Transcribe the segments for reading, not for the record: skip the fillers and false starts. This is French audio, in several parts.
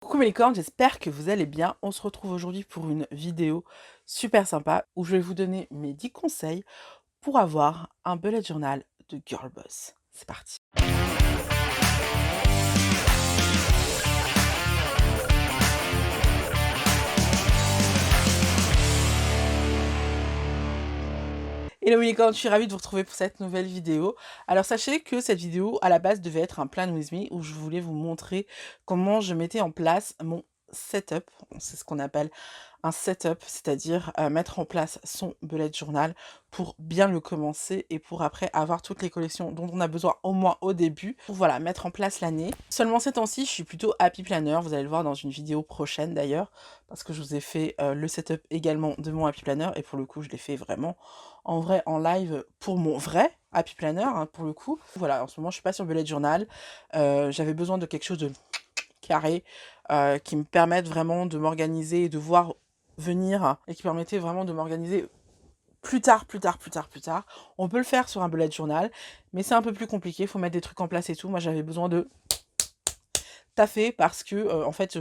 Coucou mes licornes, j'espère que vous allez bien. On se retrouve aujourd'hui pour une vidéo super sympa où je vais vous donner mes 10 conseils pour avoir un bullet journal de girl boss. C'est parti. Hello mes licornes, je suis ravie de vous retrouver pour cette nouvelle vidéo. Alors sachez que cette vidéo à la base devait être un plan with me où je voulais vous montrer comment je mettais en place mon setup. C'est ce qu'on appelle un setup, c'est-à-dire mettre en place son bullet journal pour bien le commencer et pour après avoir toutes les collections dont on a besoin au moins au début pour voilà, mettre en place l'année. Seulement ces temps-ci, je suis plutôt happy planner, vous allez le voir dans une vidéo prochaine d'ailleurs, parce que je vous ai fait le setup également de mon happy planner et pour le coup, je l'ai fait vraiment en vrai, en live pour mon vrai happy planner, hein, pour le coup. Voilà, en ce moment, je suis pas sur bullet journal. J'avais besoin de quelque chose de carré qui me permette vraiment de m'organiser et de voir venir et qui permettait vraiment de m'organiser plus tard, plus tard, plus tard, plus tard. On peut le faire sur un bullet journal, mais c'est un peu plus compliqué, il faut mettre des trucs en place et tout. Moi, j'avais besoin de taffer parce que, en fait,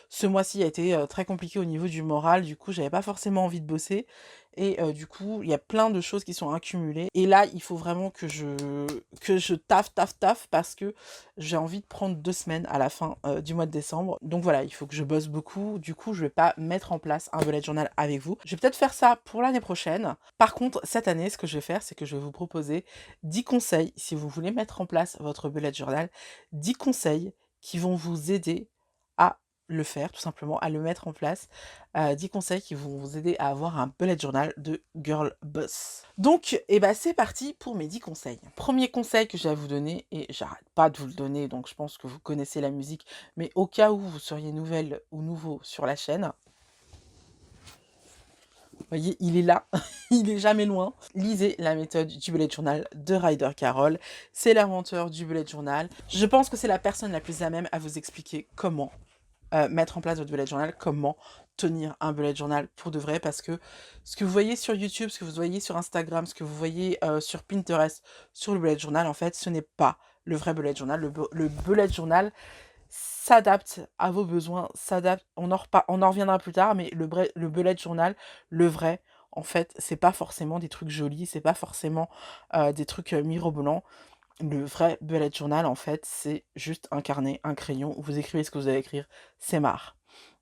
ce mois-ci a été, très compliqué au niveau du moral. Du coup, j'avais pas forcément envie de bosser et du coup, il y a plein de choses qui sont accumulées et là, il faut vraiment que je taffe parce que j'ai envie de prendre 2 semaines à la fin, du mois de décembre. Donc voilà, il faut que je bosse beaucoup. Du coup, je vais pas mettre en place un bullet journal avec vous. Je vais peut-être faire ça pour l'année prochaine. Par contre, cette année, ce que je vais faire, c'est que je vais vous proposer 10 conseils si vous voulez mettre en place votre bullet journal. 10 conseils qui vont vous aider à le faire, tout simplement, à le mettre en place. 10 conseils qui vont vous aider à avoir un bullet journal de girl boss. Donc, eh ben, c'est parti pour mes 10 conseils. Premier conseil que j'ai à vous donner, et j'arrête pas de vous le donner, donc je pense que vous connaissez la musique, mais au cas où vous seriez nouvelle ou nouveau sur la chaîne, vous voyez, il est là, il est jamais loin. Lisez la méthode du bullet journal de Ryder Carroll. C'est l'inventeur du bullet journal. Je pense que c'est la personne la plus à même à vous expliquer comment mettre en place votre bullet journal, comment tenir un bullet journal pour de vrai, parce que ce que vous voyez sur YouTube, ce que vous voyez sur Instagram, ce que vous voyez sur Pinterest, sur le bullet journal, en fait, ce n'est pas le vrai bullet journal. Le bullet journal s'adapte à vos besoins, s'adapte, on en reviendra plus tard, mais le bullet journal, le vrai, en fait, c'est pas forcément des trucs jolis, c'est pas forcément des trucs mirobolants. Le vrai bullet journal, en fait, c'est juste un carnet, un crayon, où vous écrivez ce que vous allez écrire, c'est marre.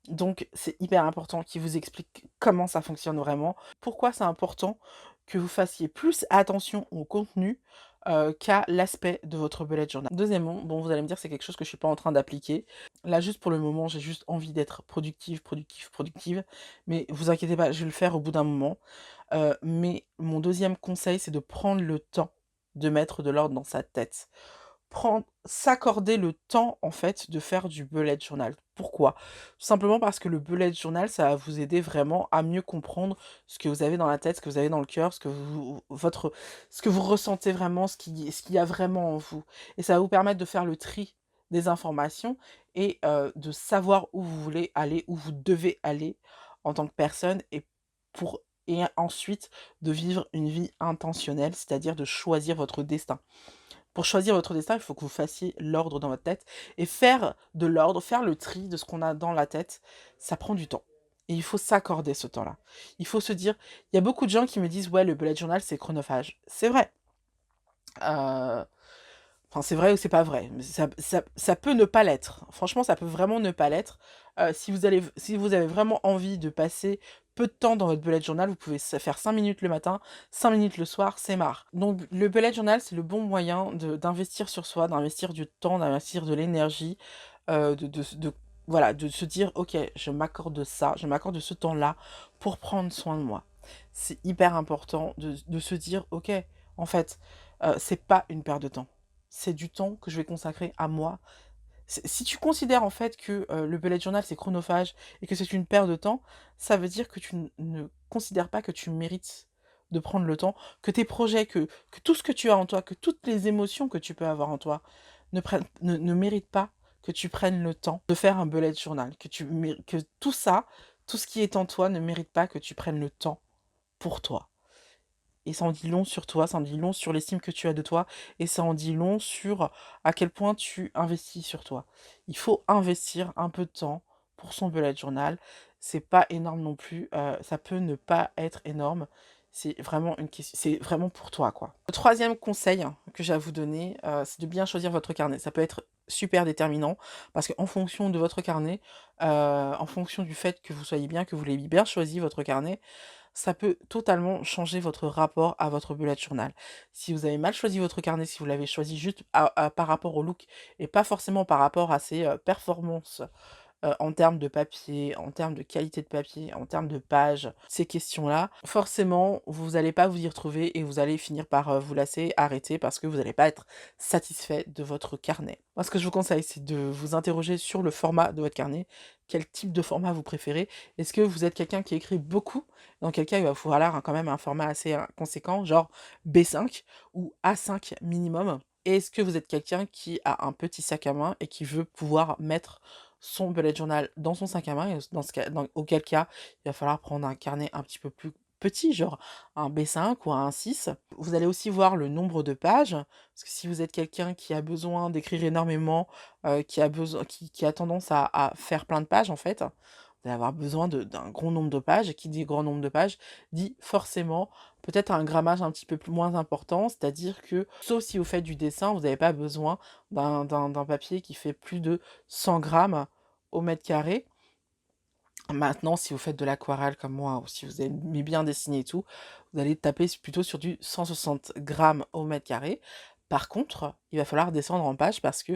Donc, c'est hyper important qu'il vous explique comment ça fonctionne vraiment. Pourquoi c'est important que vous fassiez plus attention au contenu qu'à l'aspect de votre bullet journal. Deuxièmement, bon, vous allez me dire c'est quelque chose que je suis pas en train d'appliquer. Là, juste pour le moment, j'ai juste envie d'être productive, productive, productive. Mais vous inquiétez pas, je vais le faire au bout d'un moment. Mais mon deuxième conseil, c'est de prendre le temps de mettre de l'ordre dans sa tête. S'accorder le temps, en fait, de faire du bullet journal. Pourquoi? Tout simplement parce que le bullet journal, ça va vous aider vraiment à mieux comprendre ce que vous avez dans la tête, ce que vous avez dans le cœur, ce que vous ressentez vraiment, ce qu'il y a vraiment en vous. Et ça va vous permettre de faire le tri des informations et de savoir où vous voulez aller, où vous devez aller en tant que personne et ensuite de vivre une vie intentionnelle, c'est-à-dire de choisir votre destin. Pour choisir votre destin, il faut que vous fassiez l'ordre dans votre tête et faire de l'ordre, faire le tri de ce qu'on a dans la tête, ça prend du temps. Et il faut s'accorder ce temps-là. Il faut se dire, il y a beaucoup de gens qui me disent, ouais, le bullet journal, c'est chronophage. C'est vrai. Euh, Enfin, c'est vrai ou c'est pas vrai. Mais ça peut ne pas l'être. Franchement, ça peut vraiment ne pas l'être. Si vous avez vraiment envie de passer peu de temps dans votre bullet journal, vous pouvez faire 5 minutes le matin, 5 minutes le soir, c'est marre. Donc, le bullet journal, c'est le bon moyen d'investir sur soi, d'investir du temps, d'investir de l'énergie, voilà, de se dire, ok, je m'accorde ça, je m'accorde ce temps-là pour prendre soin de moi. C'est hyper important de se dire, ok, en fait, c'est pas une perte de temps, c'est du temps que je vais consacrer à moi. Si tu considères en fait que le bullet journal c'est chronophage et que c'est une perte de temps, ça veut dire que tu ne considères pas que tu mérites de prendre le temps, que tes projets, que tout ce que tu as en toi, que toutes les émotions que tu peux avoir en toi ne méritent pas que tu prennes le temps de faire un bullet journal, que tout ça, tout ce qui est en toi ne mérite pas que tu prennes le temps pour toi. Et ça en dit long sur toi, ça en dit long sur l'estime que tu as de toi et ça en dit long sur à quel point tu investis sur toi. Il faut investir un peu de temps pour son bullet journal. C'est pas énorme non plus, ça peut ne pas être énorme. C'est vraiment pour toi, quoi. Le troisième conseil que j'ai à vous donner, c'est de bien choisir votre carnet. Ça peut être super déterminant parce qu'en fonction de votre carnet, en fonction du fait que vous soyez bien, que vous l'ayez bien choisi votre carnet, ça peut totalement changer votre rapport à votre bullet journal. Si vous avez mal choisi votre carnet, si vous l'avez choisi juste par rapport au look et pas forcément par rapport à ses performances en termes de papier, en termes de qualité de papier, en termes de pages, ces questions-là, forcément, vous n'allez pas vous y retrouver et vous allez finir par vous lasser, arrêter parce que vous n'allez pas être satisfait de votre carnet. Moi, ce que je vous conseille, c'est de vous interroger sur le format de votre carnet. Quel type de format vous préférez? Est-ce que vous êtes quelqu'un qui écrit beaucoup? Dans quel cas, il va falloir quand même un format assez conséquent, genre B5 ou A5 minimum. Et est-ce que vous êtes quelqu'un qui a un petit sac à main et qui veut pouvoir mettre son bullet journal dans son sac à main, et auquel cas, il va falloir prendre un carnet un petit peu plus petit, genre un B5 ou un 6. Vous allez aussi voir le nombre de pages, parce que si vous êtes quelqu'un qui a besoin d'écrire énormément, qui a tendance à faire plein de pages en fait, vous allez avoir besoin d'un gros nombre de pages, et qui dit grand nombre de pages, dit forcément peut-être un grammage un petit peu moins important, c'est-à-dire que, sauf si vous faites du dessin, vous n'avez pas besoin d'un papier qui fait plus de 100 grammes au mètre carré. Maintenant, si vous faites de l'aquarelle comme moi, ou si vous aimez bien dessiner et tout, vous allez taper plutôt sur du 160 grammes au mètre carré. Par contre, il va falloir descendre en page parce que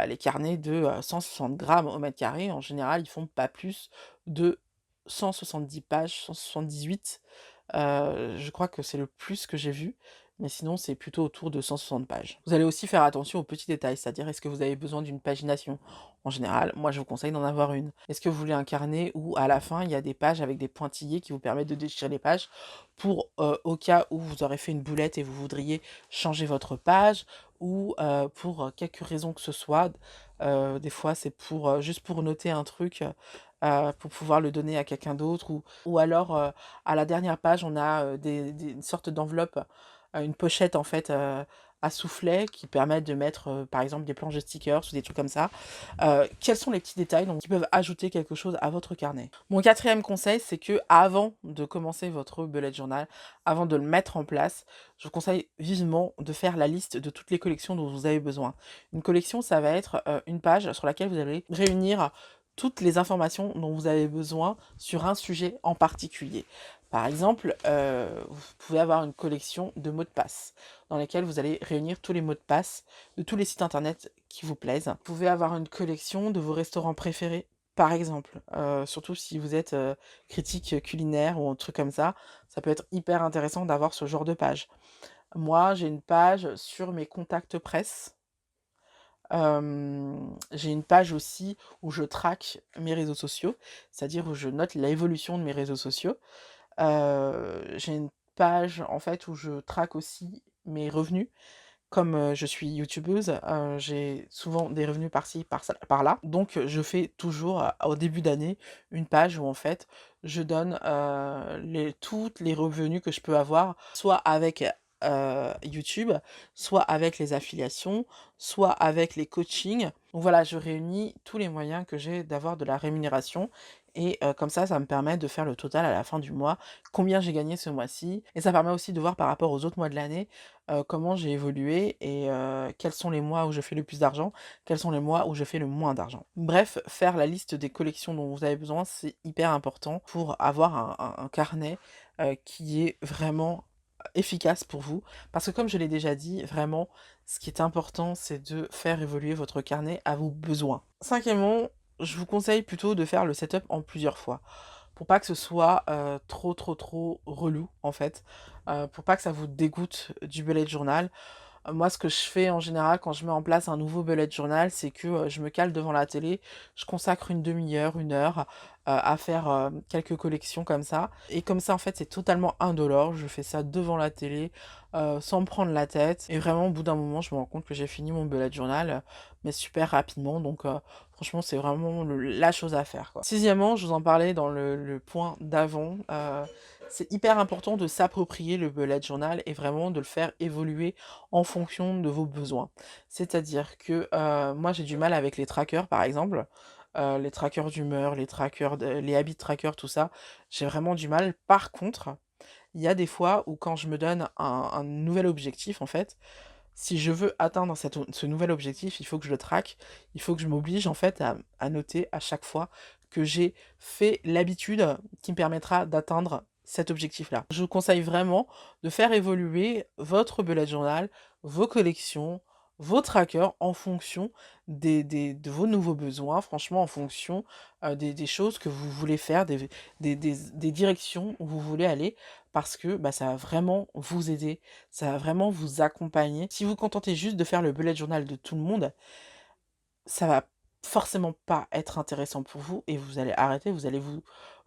les carnets de 160 grammes au mètre carré, en général, ils font pas plus de 170 pages, 178. Je crois que c'est le plus que j'ai vu, mais sinon c'est plutôt autour de 160 pages. Vous allez aussi faire attention aux petits détails, c'est-à-dire est-ce que vous avez besoin d'une pagination? En général, moi je vous conseille d'en avoir une. Est-ce que vous voulez un carnet où à la fin il y a des pages avec des pointillés qui vous permettent de déchirer les pages pour au cas où vous aurez fait une boulette et vous voudriez changer votre page ou pour quelque raison que ce soit. Des fois c'est pour juste pour noter un truc pour pouvoir le donner à quelqu'un d'autre ou alors à la dernière page on a une sorte d'enveloppe, une pochette en fait à soufflet qui permettent de mettre par exemple des planches de stickers ou des trucs comme ça. Quels sont les petits détails qui peuvent ajouter quelque chose à votre carnet? Mon quatrième conseil, c'est que avant de commencer votre bullet journal, avant de le mettre en place, je vous conseille vivement de faire la liste de toutes les collections dont vous avez besoin. Une collection, ça va être une page sur laquelle vous allez réunir toutes les informations dont vous avez besoin sur un sujet en particulier. Par exemple, vous pouvez avoir une collection de mots de passe dans lesquels vous allez réunir tous les mots de passe de tous les sites internet qui vous plaisent. Vous pouvez avoir une collection de vos restaurants préférés, par exemple, surtout si vous êtes critique culinaire ou un truc comme ça peut être hyper intéressant d'avoir ce genre de page. Moi, j'ai une page sur mes contacts presse. J'ai une page aussi où je traque mes réseaux sociaux, c'est-à-dire où je note l'évolution de mes réseaux sociaux. J'ai une page en fait où je traque aussi mes revenus. Comme je suis youtubeuse, j'ai souvent des revenus par-ci, par-là. Donc je fais toujours au début d'année une page où en fait je donne toutes les revenus que je peux avoir, soit avec YouTube, soit avec les affiliations, soit avec les coachings. Donc voilà, je réunis tous les moyens que j'ai d'avoir de la rémunération et comme ça me permet de faire le total à la fin du mois, combien j'ai gagné ce mois-ci et ça permet aussi de voir par rapport aux autres mois de l'année, comment j'ai évolué et quels sont les mois où je fais le plus d'argent, quels sont les mois où je fais le moins d'argent. Bref, faire la liste des collections dont vous avez besoin, c'est hyper important pour avoir un carnet qui est vraiment efficace pour vous. Parce que comme je l'ai déjà dit, vraiment, ce qui est important, c'est de faire évoluer votre carnet à vos besoins. Cinquièmement, je vous conseille plutôt de faire le setup en plusieurs fois. Pour pas que ce soit trop relou, en fait. Pour pas que ça vous dégoûte du bullet journal. Moi, ce que je fais en général quand je mets en place un nouveau bullet journal, c'est que je me cale devant la télé, je consacre une demi-heure, une heure à faire quelques collections comme ça. Et comme ça, en fait, c'est totalement indolore. Je fais ça devant la télé, sans me prendre la tête. Et vraiment, au bout d'un moment, je me rends compte que j'ai fini mon bullet journal, mais super rapidement. Donc, franchement, c'est vraiment la chose à faire, quoi. Sixièmement, je vous en parlais dans le point d'avant. C'est hyper important de s'approprier le bullet journal et vraiment de le faire évoluer en fonction de vos besoins. C'est-à-dire que, moi j'ai du mal avec les trackers par exemple, les trackers d'humeur, les habit trackers, tout ça, j'ai vraiment du mal. Par contre, il y a des fois où quand je me donne un nouvel objectif en fait, si je veux atteindre ce nouvel objectif, il faut que je le traque. Il faut que je m'oblige en fait à noter à chaque fois que j'ai fait l'habitude qui me permettra d'atteindre cet objectif-là. Je vous conseille vraiment de faire évoluer votre bullet journal, vos collections, vos trackers en fonction de vos nouveaux besoins, franchement en fonction des choses que vous voulez faire, des directions où vous voulez aller, parce que bah, ça va vraiment vous aider, ça va vraiment vous accompagner. Si vous contentez juste de faire le bullet journal de tout le monde, ça va forcément pas être intéressant pour vous et vous allez arrêter, vous allez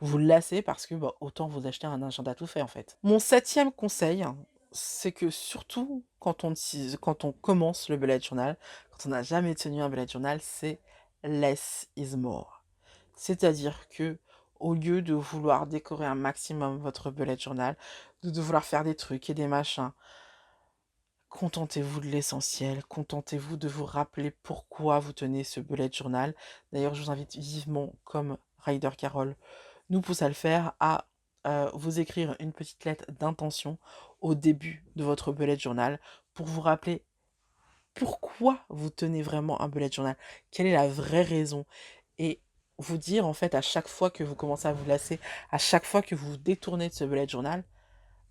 vous lasser parce que bah, autant vous acheter un agenda tout fait en fait. Mon septième conseil, c'est que surtout quand on commence le bullet journal, quand on n'a jamais tenu un bullet journal, c'est less is more. C'est-à-dire que au lieu de vouloir décorer un maximum votre bullet journal, de vouloir faire des trucs et des machins, contentez-vous de l'essentiel, contentez-vous de vous rappeler pourquoi vous tenez ce bullet journal. D'ailleurs, je vous invite vivement, comme Ryder Carroll nous pousse à le faire, à vous écrire une petite lettre d'intention au début de votre bullet journal pour vous rappeler pourquoi vous tenez vraiment un bullet journal, quelle est la vraie raison, et vous dire en fait à chaque fois que vous commencez à vous lasser, à chaque fois que vous vous détournez de ce bullet journal,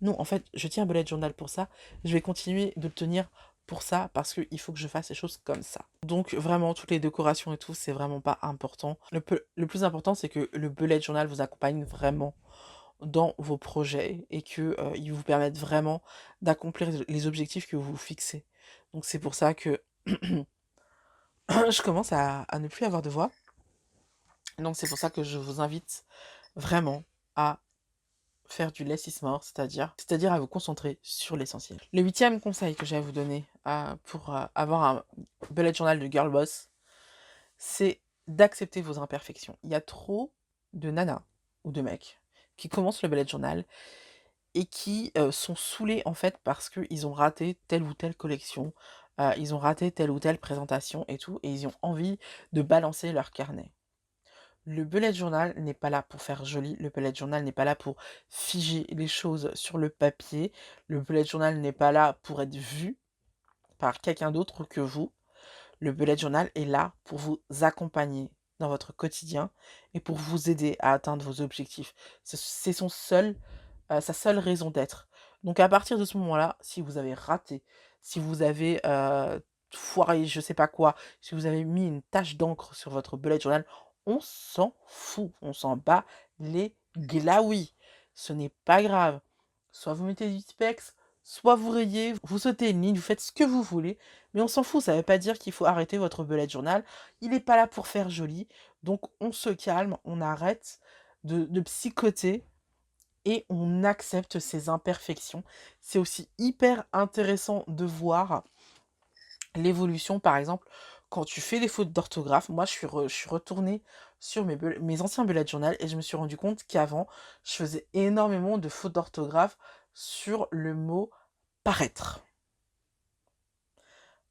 non, en fait, je tiens un bullet journal pour ça. Je vais continuer de le tenir pour ça parce qu'il faut que je fasse les choses comme ça. Donc vraiment, toutes les décorations et tout, c'est vraiment pas important. Le plus important, c'est que le bullet journal vous accompagne vraiment dans vos projets et que il vous permette vraiment d'accomplir les objectifs que vous vous fixez. Donc c'est pour ça que je commence à ne plus avoir de voix. Donc c'est pour ça que je vous invite vraiment à faire du less is more, c'est-à-dire à vous concentrer sur l'essentiel. Le huitième conseil que j'ai à vous donner pour avoir un bullet journal de girl boss, c'est d'accepter vos imperfections. Il y a trop de nanas ou de mecs qui commencent le bullet journal et qui sont saoulés en fait parce qu'ils ont raté telle ou telle collection, ils ont raté telle ou telle présentation et tout, et ils ont envie de balancer leur carnet. Le bullet journal n'est pas là pour faire joli, le bullet journal n'est pas là pour figer les choses sur le papier, le bullet journal n'est pas là pour être vu par quelqu'un d'autre que vous. Le bullet journal est là pour vous accompagner dans votre quotidien et pour vous aider à atteindre vos objectifs. C'est sa seule raison d'être. Donc à partir de ce moment-là, si vous avez raté, si vous avez foiré je sais pas quoi, si vous avez mis une tache d'encre sur votre bullet journal, on s'en fout, on s'en bat les glaouis. Ce n'est pas grave. Soit vous mettez du Tipex, soit vous rayez, vous sautez une ligne, vous faites ce que vous voulez, mais on s'en fout, ça ne veut pas dire qu'il faut arrêter votre bullet journal. Il n'est pas là pour faire joli, donc on se calme, on arrête de psychoter et on accepte ses imperfections. C'est aussi hyper intéressant de voir l'évolution, par exemple, quand tu fais des fautes d'orthographe. Moi, je suis retournée sur mes anciens bullet journal et je me suis rendu compte qu'avant, je faisais énormément de fautes d'orthographe sur le mot paraître.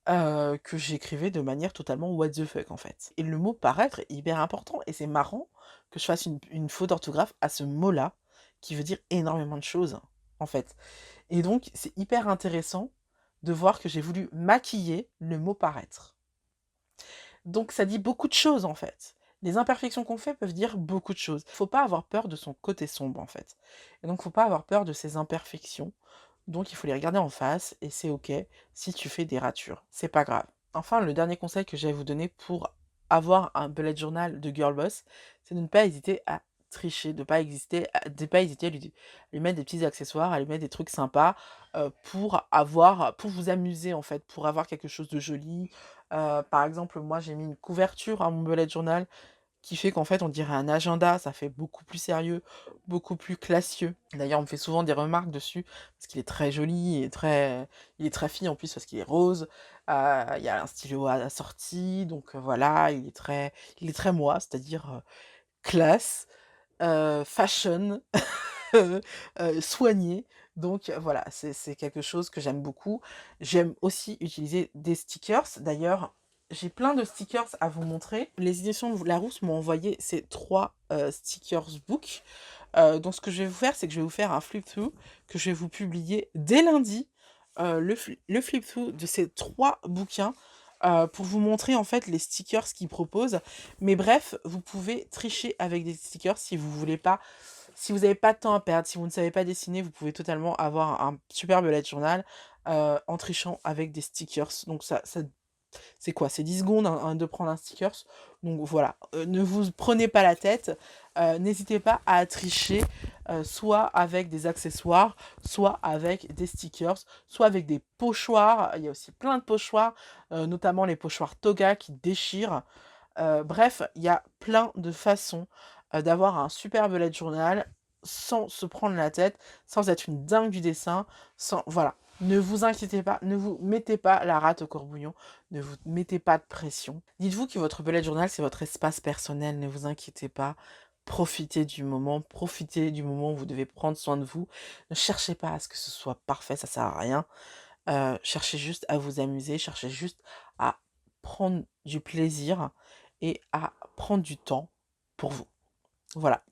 Que j'écrivais de manière totalement what the fuck en fait. Et le mot paraître est hyper important et c'est marrant que je fasse une faute d'orthographe à ce mot-là qui veut dire énormément de choses en fait. Et donc c'est hyper intéressant de voir que j'ai voulu maquiller le mot paraître. Donc ça dit beaucoup de choses en fait. Les imperfections qu'on fait peuvent dire beaucoup de choses. Faut pas avoir peur de son côté sombre en fait. Et donc faut pas avoir peur de ses imperfections. Donc il faut les regarder en face et c'est ok si tu fais des ratures. C'est pas grave. Enfin, le dernier conseil que j'ai à vous donner pour avoir un bullet journal de girl boss, c'est de ne pas hésiter à tricher, de pas hésiter à lui mettre des petits accessoires, à lui mettre des trucs sympas pour vous amuser en fait, pour avoir quelque chose de joli. Par exemple, moi j'ai mis une couverture à mon bullet journal qui fait qu'en fait on dirait un agenda, ça fait beaucoup plus sérieux, beaucoup plus classieux. D'ailleurs on me fait souvent des remarques dessus, parce qu'il est très joli, il est très fine en plus parce qu'il est rose, il y a un stylo assorti, donc voilà, il est très moi, c'est-à-dire classe, fashion, soigné. Donc voilà, c'est quelque chose que j'aime beaucoup. J'aime aussi utiliser des stickers. D'ailleurs, j'ai plein de stickers à vous montrer. Les éditions de Larousse m'ont envoyé ces 3 stickers book. Donc ce que je vais vous faire, c'est que je vais vous faire un flip-through que je vais vous publier dès lundi. Le flip-through de ces 3 bouquins pour vous montrer en fait les stickers qu'ils proposent. Mais bref, vous pouvez tricher avec des stickers si vous voulez pas. Si vous n'avez pas de temps à perdre, si vous ne savez pas dessiner, vous pouvez totalement avoir un super bullet journal en trichant avec des stickers. Donc ça c'est quoi? C'est 10 secondes de prendre un stickers. Donc voilà, ne vous prenez pas la tête. N'hésitez pas à tricher, soit avec des accessoires, soit avec des stickers, soit avec des pochoirs. Il y a aussi plein de pochoirs, notamment les pochoirs Toga qui déchirent. Bref, il y a plein de façons d'avoir un super bullet journal sans se prendre la tête, sans être une dingue du dessin, sans... Voilà. Ne vous inquiétez pas, ne vous mettez pas la rate au courbouillon, ne vous mettez pas de pression. Dites-vous que votre bullet journal, c'est votre espace personnel, ne vous inquiétez pas. Profitez du moment où vous devez prendre soin de vous. Ne cherchez pas à ce que ce soit parfait, ça sert à rien. Cherchez juste à vous amuser, cherchez juste à prendre du plaisir et à prendre du temps pour vous. Voilà.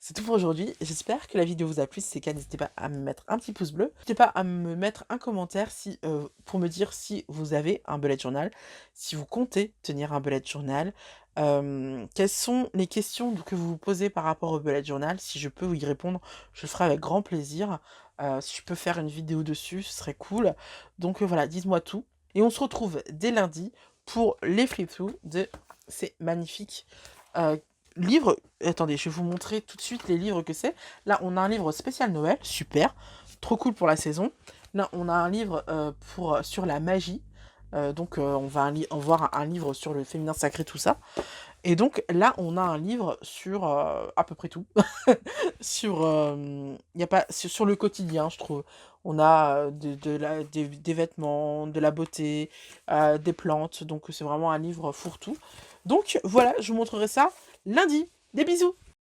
C'est tout pour aujourd'hui. J'espère que la vidéo vous a plu. Si c'est le cas, n'hésitez pas à me mettre un petit pouce bleu. N'hésitez pas à me mettre un commentaire pour me dire si vous avez un bullet journal, si vous comptez tenir un bullet journal. Quelles sont les questions que vous vous posez par rapport au bullet journal? Si je peux y répondre, je le ferai avec grand plaisir. Si je peux faire une vidéo dessus, ce serait cool. Donc voilà, dites-moi tout. Et on se retrouve dès lundi pour les flip-through de ces magnifiques livres. Attendez, je vais vous montrer tout de suite les livres que c'est. Là, on a un livre spécial Noël, super, trop cool pour la saison. Là, on a un livre sur la magie. Donc, on va voir un livre sur le féminin sacré, tout ça. Et donc, là, on a un livre sur à peu près tout. Sur, y a pas, sur le quotidien, je trouve. On a des vêtements, de la beauté, des plantes. Donc, c'est vraiment un livre fourre-tout. Donc, voilà, je vous montrerai ça lundi. Des bisous!